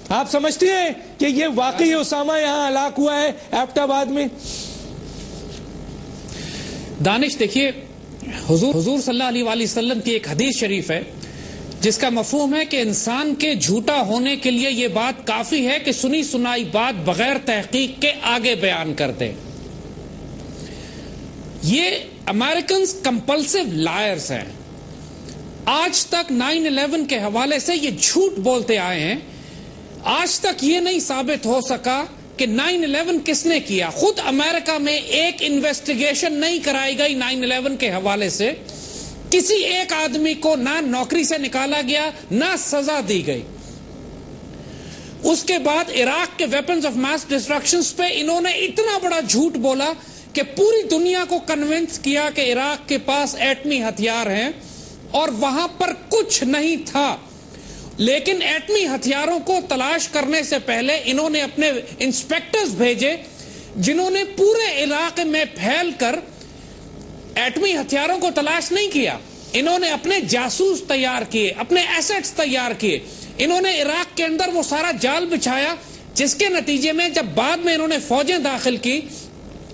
آپ سمجھتے ہیں کہ یہ واقعی اسامہ یہاں ہلاک ہوا ہے ایبٹ آباد میں؟ دانش دیکھیے، حضور صلی اللہ علیہ وآلہ وسلم کی ایک حدیث شریف ہے جس کا مفہوم ہے کہ انسان کے جھوٹا ہونے کے لیے یہ بات کافی ہے کہ سنی سنائی بات بغیر تحقیق کے آگے بیان کر دے. یہ امریکنز کمپلسو لائرز ہیں. آج تک 9/11 کے حوالے سے یہ جھوٹ بولتے آئے ہیں. آج تک یہ نہیں ثابت ہو سکا کہ 9/11 کس نے کیا. خود امریکہ میں ایک انویسٹیگیشن نہیں کرائی گئی 9/11 کے حوالے سے. کسی ایک آدمی کو نہ نوکری سے نکالا گیا نہ سزا دی گئی. اس کے بعد عراق کے ویپنز آف ماس ڈسٹرکشنز پہ انہوں نے اتنا بڑا جھوٹ بولا کہ پوری دنیا کو کنونس کیا کہ عراق کے پاس ایٹمی ہتھیار ہیں اور وہاں پر کچھ نہیں تھا. لیکن ایٹمی ہتھیاروں کو تلاش کرنے سے پہلے انہوں نے اپنے انسپیکٹرز بھیجے جنہوں نے پورے علاقے میں پھیل کر ایٹمی ہتھیاروں کو تلاش نہیں کیا. انہوں نے اپنے جاسوس تیار کیے، اپنے ایسٹس تیار کیے. انہوں نے عراق کے اندر وہ سارا جال بچھایا جس کے نتیجے میں جب بعد میں انہوں نے فوجیں داخل کی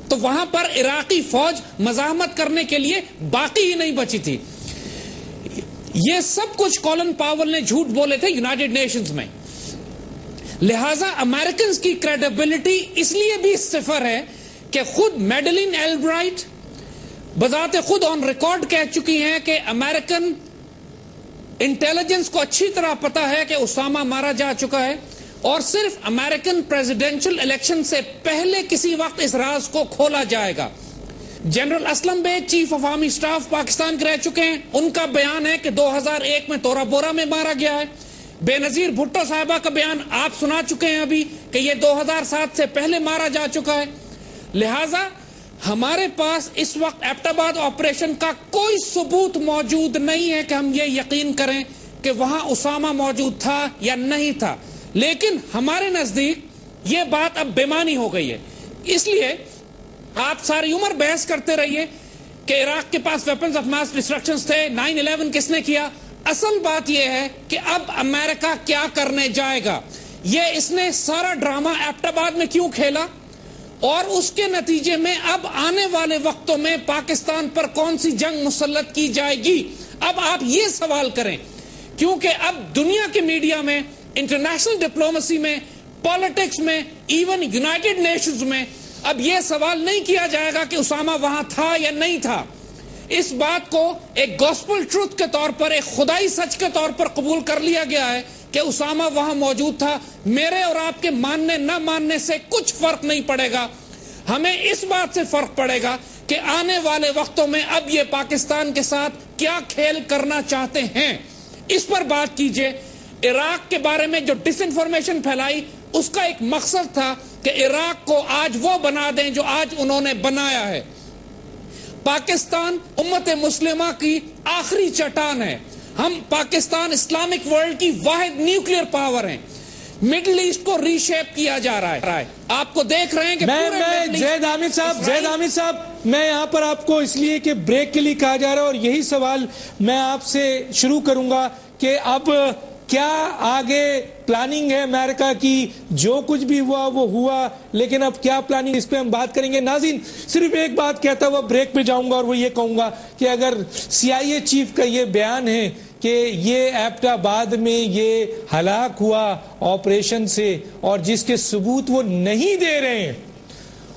تو وہاں پر عراقی فوج مزاحمت کرنے کے لیے باقی ہی نہیں بچی تھی. یہ سب کچھ کولن پاول نے جھوٹ بولے تھے یونائٹڈ نیشنز میں. لہٰذا امریکنز کی کریڈیبلٹی اس لیے بھی صفر ہے کہ خود میڈلین البرائٹ بذات خود آن ریکارڈ کہہ چکی ہیں کہ امریکن انٹیلیجنس کو اچھی طرح پتا ہے کہ اسامہ مارا جا چکا ہے اور صرف امریکن پریزیڈنشل الیکشن سے پہلے کسی وقت اس راز کو کھولا جائے گا. General Aslam Beg chief of army staff Pakistan کے رہ چکے ہیں. ان کا بیان ہے کہ 2001 میں تورا بورا میں مارا گیا ہے. بے نظیر بھٹو صاحبہ کا بیان آپ سنا چکے ہیں ابھی کہ یہ 2007 سے پہلے مارا جا چکا ہے. لہذا ہمارے پاس اس وقت ایبٹ آباد آپریشن کا کوئی ثبوت موجود نہیں ہے کہ ہم یہ یقین کریں کہ وہاں اسامہ موجود تھا یا نہیں تھا. لیکن ہمارے نزدیک یہ بات اب بےمانی ہو گئی ہے. اس لیے آپ ساری عمر بحث کرتے رہیے کہ عراق کے پاس ویپنز آف ماس ڈسٹرکشنز تھے، 9/11 کس نے کیا. اصل بات یہ ہے کہ اب امریکہ کیا کرنے جائے گا. یہ اس نے سارا ڈرامہ ایبٹ آباد میں کیوں کھیلا اور اس کے نتیجے میں اب آنے والے وقتوں میں پاکستان پر کون سی جنگ مسلط کی جائے گی. اب آپ یہ سوال کریں کیونکہ اب دنیا کے میڈیا میں، انٹرنیشنل ڈپلومیسی میں، پالیٹکس میں، ایون یونائٹڈ نیشنز میں اب یہ سوال نہیں کیا جائے گا کہ اسامہ وہاں تھا یا نہیں تھا. اس بات کو ایک گوسپل ٹروتھ کے طور پر، ایک خدائی سچ کے طور پر قبول کر لیا گیا ہے کہ اسامہ وہاں موجود تھا. میرے اور آپ کے ماننے نہ ماننے سے کچھ فرق نہیں پڑے گا. ہمیں اس بات سے فرق پڑے گا کہ آنے والے وقتوں میں اب یہ پاکستان کے ساتھ کیا کھیل کرنا چاہتے ہیں. اس پر بات کیجئے. عراق کے بارے میں جو ڈس انفارمیشن پھیلائی اس کا ایک مقصد تھا کہ عراق کو آج وہ بنا دیں جو آج انہوں نے بنایا ہے. پاکستان امت مسلمہ کی آخری چٹان ہے. ہم پاکستان اسلامک ورلڈ کی واحد نیوکلیئر پاور ہیں. مڈل ایسٹ کو ری شیپ کیا جا رہا ہے. آپ کو دیکھ رہے ہیں کہ زید حامد صاحب میں یہاں پر آپ کو اس لیے کہ بریک کے لیے کہا جا رہا ہے اور یہی سوال میں آپ سے شروع کروں گا کہ اب کیا آگے پلاننگ ہے امریکہ کی. جو کچھ بھی ہوا وہ ہوا، لیکن اب کیا پلاننگ، اس پہ ہم بات کریں گے. ناظرین صرف ایک بات کہتا ہوا بریک پہ جاؤں گا اور وہ یہ کہوں گا کہ اگر CIA چیف کا یہ بیان ہے کہ یہ ایبٹ آباد میں یہ ہلاک ہوا آپریشن سے اور جس کے ثبوت وہ نہیں دے رہے ہیں،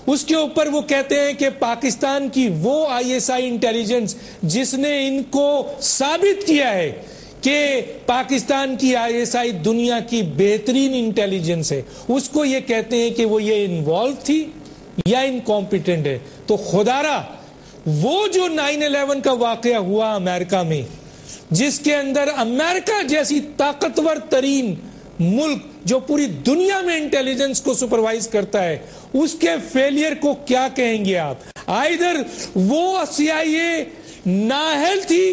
اس کے اوپر وہ کہتے ہیں کہ پاکستان کی وہ ISI انٹیلیجنس جس نے ان کو ثابت کیا ہے کہ پاکستان کی ISI دنیا کی بہترین انٹیلیجنس ہے، اس کو یہ کہتے ہیں کہ وہ یہ انوالو تھی یا انکمپیٹنٹ ہے. تو خدارا وہ جو 9/11 کا واقعہ ہوا امریکہ میں، جس کے اندر امریکہ جیسی طاقتور ترین ملک جو پوری دنیا میں انٹیلیجنس کو سپروائز کرتا ہے، اس کے فیلئر کو کیا کہیں گے آپ؟ آئیدر وہ CIA نااہل تھی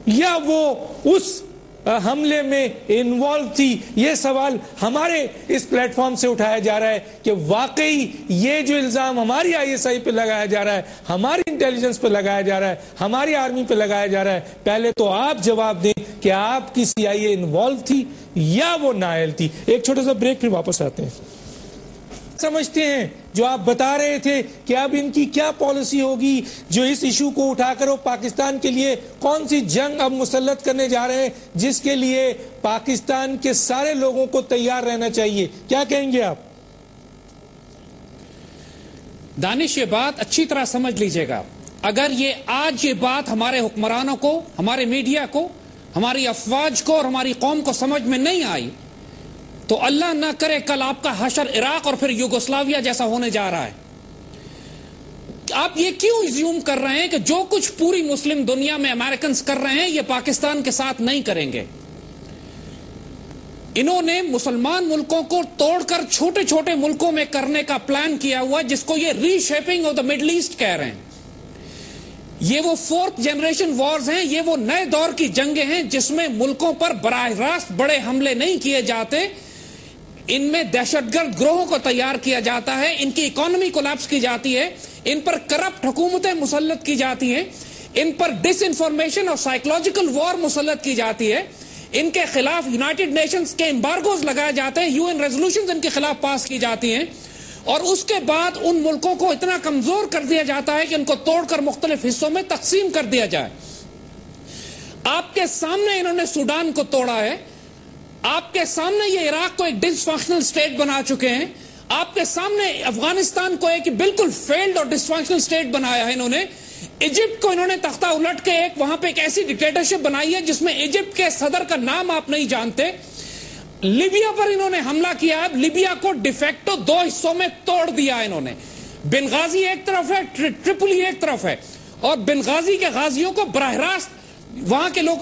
یا وہ اس حملے میں انوالو تھی. یہ سوال ہمارے اس پلیٹ فارم سے اٹھایا جا رہا ہے کہ واقعی یہ جو الزام ہماری ISI پہ لگایا جا رہا ہے، ہماری انٹیلیجنس پہ لگایا جا رہا ہے، ہماری آرمی پہ لگایا جا رہا ہے، پہلے تو آپ جواب دیں کہ آپ کی CIA انوالو تھی یا وہ نااہل تھی. ایک چھوٹا سا بریک پھر واپس آتے ہیں. سمجھتے ہیں جو آپ بتا رہے تھے کہ اب ان کی کیا پالیسی ہوگی جو اس ایشو کو اٹھا کر وہ پاکستان کے لیے کون سی جنگ اب مسلط کرنے جا رہے ہیں جس کے لیے پاکستان کے سارے لوگوں کو تیار رہنا چاہیے؟ کیا کہیں گے آپ؟ دانش، یہ بات اچھی طرح سمجھ لیجئے گا. اگر آج یہ بات ہمارے حکمرانوں کو، ہمارے میڈیا کو، ہماری افواج کو اور ہماری قوم کو سمجھ میں نہیں آئی تو اللہ نہ کرے کل آپ کا حشر عراق اور پھر یوگوسلاویا جیسا ہونے جا رہا ہے. آپ یہ کیوں ایزیوم کر رہے ہیں کہ جو کچھ پوری مسلم دنیا میں امریکنز کر رہے ہیں یہ پاکستان کے ساتھ نہیں کریں گے؟ انہوں نے مسلمان ملکوں کو توڑ کر چھوٹے چھوٹے ملکوں میں کرنے کا پلان کیا ہوا جس کو یہ reshaping of the Middle East کہہ رہے ہیں. یہ وہ 4th جنریشن وارز ہیں، یہ وہ نئے دور کی جنگیں ہیں جس میں ملکوں پر براہ راست بڑے حملے نہیں کیے جاتے، ان میں دہشت گرد گروہوں کو تیار کیا جاتا ہے، ان کی اکانومی کولیپس کی جاتی ہے، ان پر کرپٹ حکومتیں مسلط کی جاتی ہیں، ان پر ڈس انفارمیشن اور سائیکولوجیکل وار مسلط کی جاتی ہے، ان کے خلاف یونائٹڈ نیشنز کے امبارگوز لگائے جاتے ہیں، UN ریزولوشنز ان کے خلاف پاس کی جاتی ہیں، اور اس کے بعد ان ملکوں کو اتنا کمزور کر دیا جاتا ہے کہ ان کو توڑ کر مختلف حصوں میں تقسیم کر دیا جائے. آپ کے سامنے انہوں نے سوڈان کو توڑا ہے، آپ کے سامنے یہ عراق کو ایک ڈس فنکشنل اسٹیٹ بنا چکے ہیں، آپ کے سامنے افغانستان کو ایک بالکل فیلڈ اور ڈس فنکشنل اسٹیٹ بنایا ہے انہوں نے. ایجپٹ کو انہوں نے تختہ الٹ کے وہاں پہ ایک ایسی ڈکٹیٹرشپ بنائی ہے جس میں ایجپٹ کے صدر کا نام آپ نہیں جانتے. لیبیا پر انہوں نے حملہ کیا ہے، لیبیا کو ڈیفیکٹو 2 حصوں میں توڑ دیا انہوں نے. بنغازی ایک طرف ہے، ٹرپلی ایک طرف ہے، اور بنغازی کے غازیوں کو براہ راست وہاں کے لوگ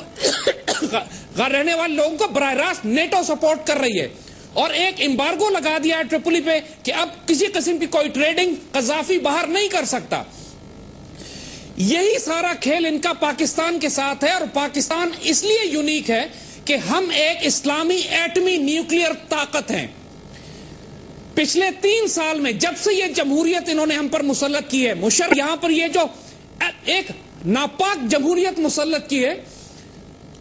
رہنے والے لوگوں کو براہ راست نیٹو سپورٹ کر رہی ہے، اور ایک امبارگو لگا دیا ہے ٹرپلی پہ کہ اب کسی قسم کی کوئی ٹریڈنگ قذافی باہر نہیں کر سکتا. یہی سارا کھیل ان کا پاکستان کے ساتھ ہے، اور پاکستان اس لیے یونیک ہے کہ ہم ایک اسلامی ایٹمی نیوکلیئر طاقت ہیں. پچھلے 3 سال میں جب سے یہ جمہوریت انہوں نے ہم پر مسلط کی ہے، مشرف یہاں پر یہ جو ایک ناپاک جمہوریت مسلط کی ہے،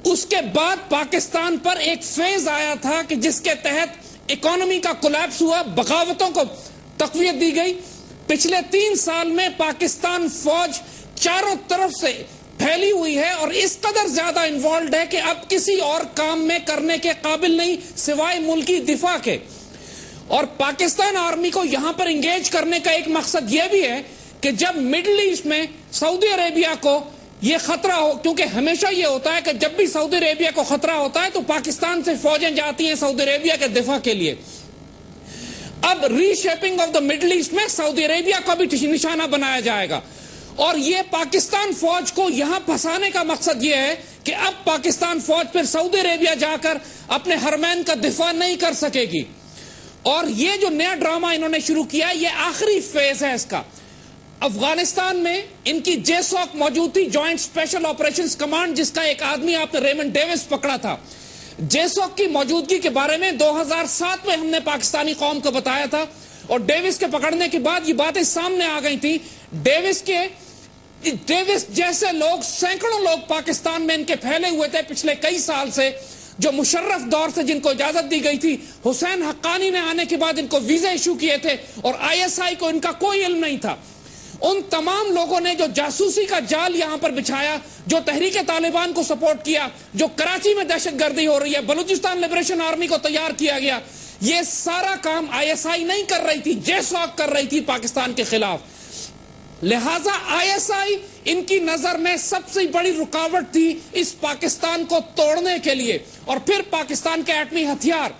اس کے بعد پاکستان پر ایک فیز آیا تھا کہ جس کے تحت اکانومی کا کولیپس ہوا، بغاوتوں کو تقویت دی گئی. پچھلے 3 سال میں پاکستان فوج چاروں طرف سے پھیلی ہوئی ہے اور اس قدر زیادہ انوالوڈ ہے کہ اب کسی اور کام میں کرنے کے قابل نہیں سوائے ملکی دفاع کے. اور پاکستان آرمی کو یہاں پر انگیج کرنے کا ایک مقصد یہ بھی ہے کہ جب مڈل ایسٹ میں سعودی عربیہ کو یہ خطرہ ہو، کیونکہ ہمیشہ یہ ہوتا ہے کہ جب بھی سعودی عربیہ کو خطرہ ہوتا ہے تو پاکستان سے فوجیں جاتی ہیں سعودی عربیہ کے دفاع کے لیے. اب reshaping of the Middle East میں سعودی عربیہ کو بھی نشانہ بنایا جائے گا، اور یہ پاکستان فوج کو یہاں پھنسانے کا مقصد یہ ہے کہ اب پاکستان فوج پھر سعودی عربیہ جا کر اپنے حرمین کا دفاع نہیں کر سکے گی. اور یہ جو نیا ڈرامہ انہوں نے شروع کیا یہ آخری فیز ہے اس کا. افغانستان میں ان کی JSOC موجود تھی، جوائنٹ اسپیشل آپریشنز کمانڈ، جس کا ایک آدمی آپ نے ریمنڈ ڈیوس پکڑا تھا. JSOC کی موجودگی کے بارے میں 2007 میں ہم نے پاکستانی قوم کو بتایا تھا، اور ڈیوس کے پکڑنے کے بعد یہ باتیں سامنے آ گئی تھی. ڈیوس جیسے لوگ، سینکڑوں لوگ پاکستان میں ان کے پھیلے ہوئے تھے پچھلے کئی سال سے، جو مشرف دور سے جن کو اجازت دی گئی تھی. حسین حقانی نے آنے کے بعد ان کو ویزے ایشو کیے تھے، اور ISI کو ان کا کوئی علم نہیں تھا. ان تمام لوگوں نے جو جاسوسی کا جال یہاں پر بچھایا، جو تحریک طالبان کو سپورٹ کیا، جو کراچی میں دہشت گردی ہو رہی ہے، بلوچستان لبریشن آرمی کو تیار کیا گیا، یہ سارا کام ISI نہیں کر رہی تھی، JSOC کر رہی تھی پاکستان کے خلاف. لہذا ISI ان کی نظر میں سب سے بڑی رکاوٹ تھی اس پاکستان کو توڑنے کے لیے. اور پھر پاکستان کے ایٹمی ہتھیار،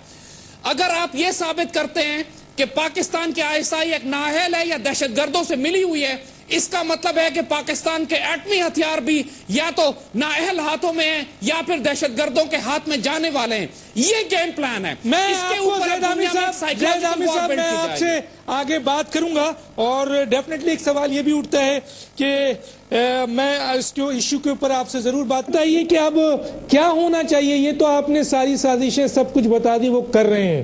اگر آپ یہ ثابت کرتے ہیں کہ پاکستان کے ISI ایک نااہل ہے یا دہشت گردوں سے ملی ہوئی ہے، اس کا مطلب ہے کہ پاکستان کے ایٹمی ہتھیار بھی یا تو نااہل ہاتھوں میں ہیں یا پھر دہشت گردوں کے ہاتھ میں جانے والے ہیں. یہ گیم پلان ہے. میں زید عامر صاحب میں آپ سے آگے بات کروں گا، اور ڈیفینیٹلی ایک سوال یہ بھی اٹھتا ہے کہ میں اس ایشو کے اوپر آپ سے ضرور بات بتائیے کہ اب کیا ہونا چاہیے. یہ تو آپ نے ساری سازشیں سب کچھ بتا دی، وہ کر رہے ہیں،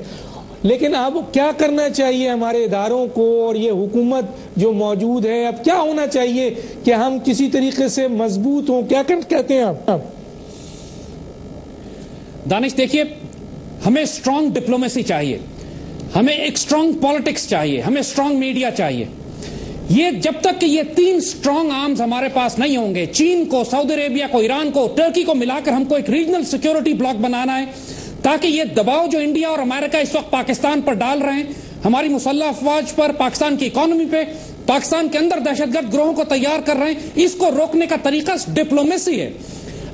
لیکن اب کیا کرنا چاہیے ہمارے اداروں کو اور یہ حکومت جو موجود ہے، اب کیا ہونا چاہیے کہ ہم کسی طریقے سے مضبوط ہوں؟ کیا کہتے ہیں آپ؟ دانش دیکھیے، ہمیں اسٹرانگ ڈپلومیسی چاہیے, ہمیں ایک اسٹرانگ پالیٹکس چاہیے, ہمیں اسٹرانگ میڈیا چاہیے. یہ جب تک کہ یہ 3 اسٹرانگ آرمز ہمارے پاس نہیں ہوں گے, چین کو, سعودی عربیہ کو, ایران کو, ٹرکی کو ملا کر ہم کو ایک ریجنل سیکیورٹی بلاک بنانا ہے, تاکہ یہ دباؤ جو انڈیا اور امریکہ اس وقت پاکستان پر ڈال رہے ہیں, ہماری مسلح افواج پر, پاکستان کی اکانومی پہ, پاکستان کے اندر دہشت گرد گروہوں کو تیار کر رہے ہیں, اس کو روکنے کا طریقہ ڈپلومیسی ہے.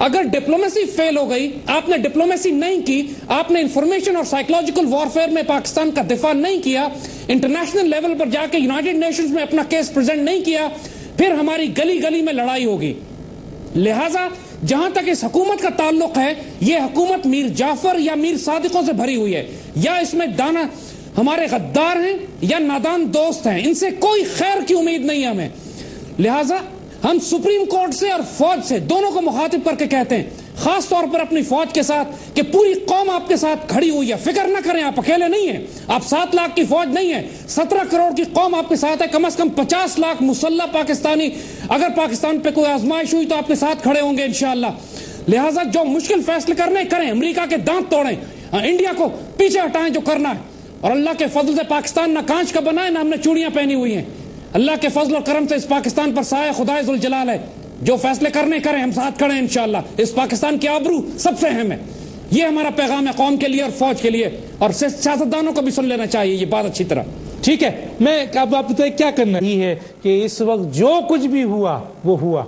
اگر ڈپلومیسی فیل ہو گئی, آپ نے ڈپلومیسی نہیں کی, آپ نے انفارمیشن اور سائیکولوجیکل وارفیئر میں پاکستان کا دفاع نہیں کیا, انٹرنیشنل لیول پر جا کے یونائٹڈ نیشنز میں اپنا کیس پریزنٹ نہیں کیا, پھر ہماری گلی گلی میں لڑائی ہوگی. لہذا جہاں تک اس حکومت کا تعلق ہے, یہ حکومت میر جعفر یا میر صادقوں سے بھری ہوئی ہے, یا اس میں دانا ہمارے غدار ہیں یا نادان دوست ہیں, ان سے کوئی خیر کی امید نہیں ہے ہمیں. لہذا ہم سپریم کورٹ سے اور فوج سے دونوں کو مخاطب کر کے کہتے ہیں, خاص طور پر اپنی فوج کے ساتھ, کہ پوری قوم آپ کے ساتھ کھڑی ہوئی ہے, فکر نہ کریں, آپ اکیلے نہیں ہیں, آپ 7 لاکھ کی فوج نہیں ہے, 17 کروڑ کی قوم آپ کے ساتھ ہے, کم از کم 50 لاکھ مسلح پاکستانی اگر پاکستان پہ کوئی آزمائش ہوئی تو آپ کے ساتھ کھڑے ہوں گے انشاءاللہ. لہٰذا جو مشکل فیصلے کرنے کریں, امریکہ کے دانت توڑیں, انڈیا کو پیچھے ہٹائیں جو کرنا ہے, اور اللہ کے فضل سے پاکستان نہ کانچ کا بنا ہے نہ ہم نے چوڑیاں پہنی ہوئی ہیں. اللہ کے فضل اور کرم سے اس پاکستان پر سایہ خدائے ذوالجلال ہے, جو فیصلے کرنے کریں, ہم ساتھ کھڑے ہیں انشاءاللہ. اس پاکستان کی آبرو سب سے اہم ہے. یہ ہمارا پیغام ہے قوم کے لیے اور فوج کے لیے, اور سیاستدانوں کو بھی سن لینا چاہیے یہ بات اچھی طرح. ٹھیک ہے, میں اب آپ بتائیں کیا کرنا ہے کہ اس وقت جو کچھ بھی ہوا وہ ہوا,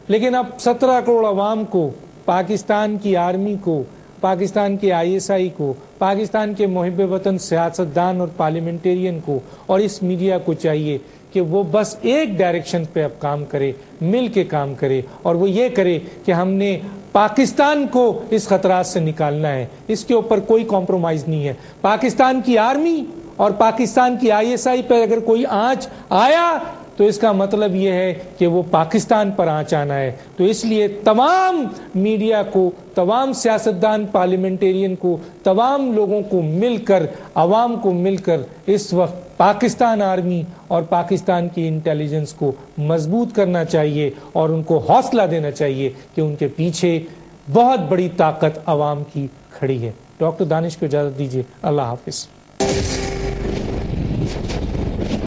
لیکن اب 17 کروڑ عوام کو, پاکستان کی آرمی کو, پاکستان کے ISI کو, پاکستان کے محب وطن سیاستدان اور پارلیمنٹیرین کو اور اس میڈیا کو چاہیے کہ وہ بس ایک ڈائریکشن پہ اب کام کرے, مل کے کام کرے, اور وہ یہ کرے کہ ہم نے پاکستان کو اس خطرات سے نکالنا ہے. اس کے اوپر کوئی کمپرومائز نہیں ہے. پاکستان کی آرمی اور پاکستان کی ISI پہ اگر کوئی آنچ آیا تو اس کا مطلب یہ ہے کہ وہ پاکستان پر آنچ آنا ہے. تو اس لیے تمام میڈیا کو, تمام سیاستدان, پارلیمنٹیرین کو, تمام لوگوں کو مل کر, عوام کو مل کر اس وقت پاکستان آرمی اور پاکستان کی انٹیلیجنس کو مضبوط کرنا چاہیے, اور ان کو حوصلہ دینا چاہیے کہ ان کے پیچھے بہت بڑی طاقت عوام کی کھڑی ہے. ڈاکٹر دانش کو اجازت دیجیے. اللہ حافظ.